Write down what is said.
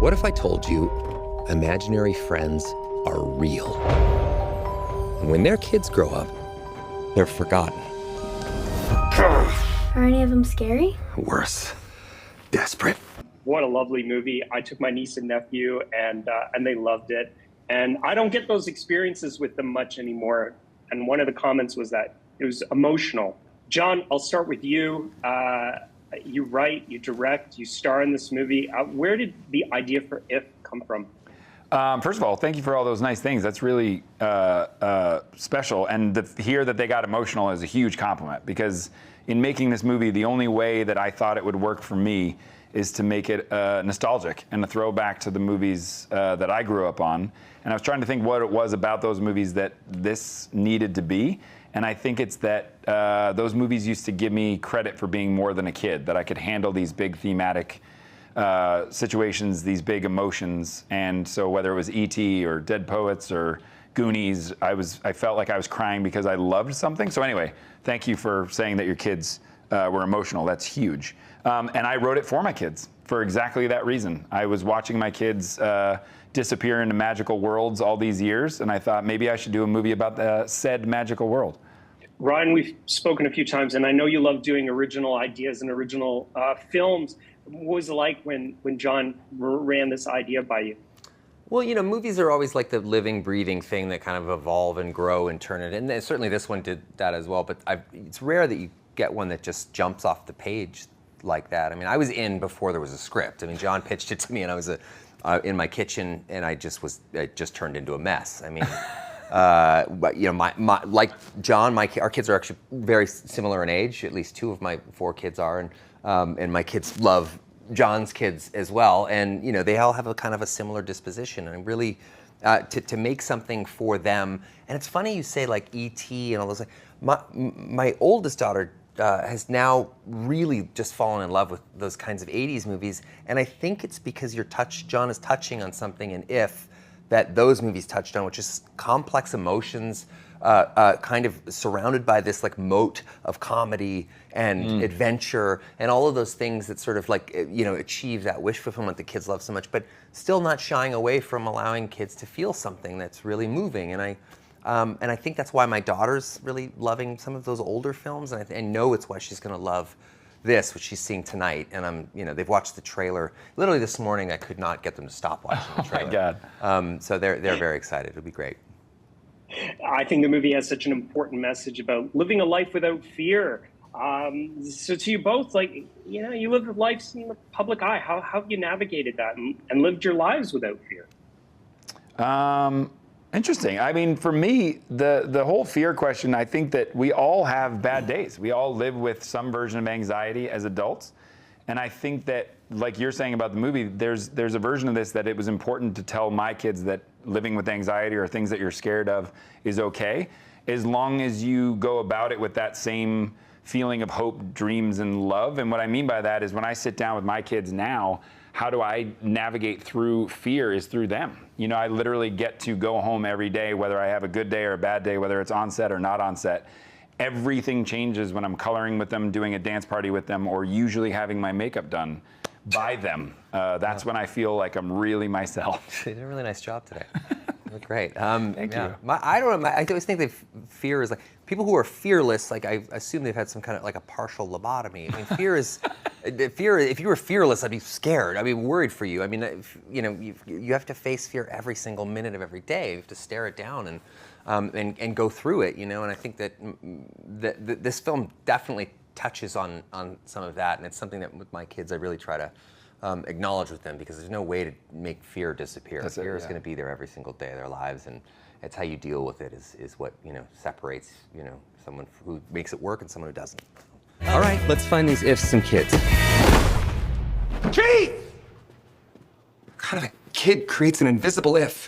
What if I told you imaginary friends are real? And when their kids grow up, they're forgotten. Are any of them scary? Worse. Desperate. What a lovely movie. I took my niece and nephew and they loved it. And I don't get those experiences with them much anymore. And one of the comments was that it was emotional. John, I'll start with you. You write, you direct, you star in this movie. Where did the idea for If come from? First of all, thank you for all those nice things. That's really special. And to hear that they got emotional is a huge compliment, because in making this movie, the only way that I thought it would work for me is to make it nostalgic and a throwback to the movies that I grew up on. And I was trying to think what it was about those movies that this needed to be. And I think it's that those movies used to give me credit for being more than a kid, that I could handle these big thematic situations, these big emotions. And so whether it was E.T. or Dead Poets or Goonies, I felt like I was crying because I loved something. So anyway, thank you for saying that your kids were emotional. That's huge. And I wrote it for my kids for exactly that reason. I was watching my kids disappear into magical worlds all these years, and I thought maybe I should do a movie about the said magical world. Ryan, we've spoken a few times, and I know you love doing original ideas and original films. What was it like when John ran this idea by you? Well, you know, movies are always like the living, breathing thing that kind of evolve and grow and turn it. And certainly this one did that as well. But it's rare that you get one that just jumps off the page like that. I mean, I was in before there was a script. I mean, John pitched it to me, and I was in my kitchen, and it just turned into a mess. I mean, but you know, like John, our kids are actually very similar in age. At least 2 of my 4 kids are, and my kids love John's kids as well. And you know, they all have a kind of a similar disposition, and really to make something for them. And it's funny you say like E.T. and all those. My oldest daughter has now really just fallen in love with those kinds of 80s movies. And I think it's because John is touching on something in If that those movies touched on, which is complex emotions, kind of surrounded by this like moat of comedy and adventure and all of those things that sort of like, you know, achieve that wish fulfillment that kids love so much, but still not shying away from allowing kids to feel something that's really moving. And I think that's why my daughter's really loving some of those older films, and I know it's why she's going to love this, which she's seeing tonight. And they've watched the trailer. Literally this morning, I could not get them to stop watching the trailer. Oh my God! So they're very excited. It'll be great. I think the movie has such an important message about living a life without fear. So to you both, like, you know, you live life in the public eye. How have you navigated that and lived your lives without fear? Interesting. I mean, for me, the whole fear question, I think that we all have bad days. We all live with some version of anxiety as adults. And I think that, like you're saying about the movie, there's a version of this that it was important to tell my kids that living with anxiety or things that you're scared of is okay, as long as you go about it with that same feeling of hope, dreams, and love. And what I mean by that is when I sit down with my kids now, how do I navigate through fear is through them. You know, I literally get to go home every day, whether I have a good day or a bad day, whether it's on set or not on set. Everything changes when I'm coloring with them, doing a dance party with them, or usually having my makeup done by them. That's when I feel like I'm really myself. You did a really nice job today. You look great. Thank you. I don't know. I always think that fear is like, people who are fearless, like I assume they've had some kind of like a partial lobotomy. I mean, fear is, if you were fearless, I'd be scared. I'd be worried for you. I mean, you know, you have to face fear every single minute of every day. You have to stare it down and go through it, you know. And I think that this film definitely touches on some of that, and it's something that with my kids I really try to acknowledge with them, because there's no way to make fear disappear. Fear is going to be there every single day of their lives, and it's how you deal with it is what, you know, separates, you know, someone who makes it work and someone who doesn't. All right, let's find these ifs some kids. Chief! What kind of a kid creates an invisible if?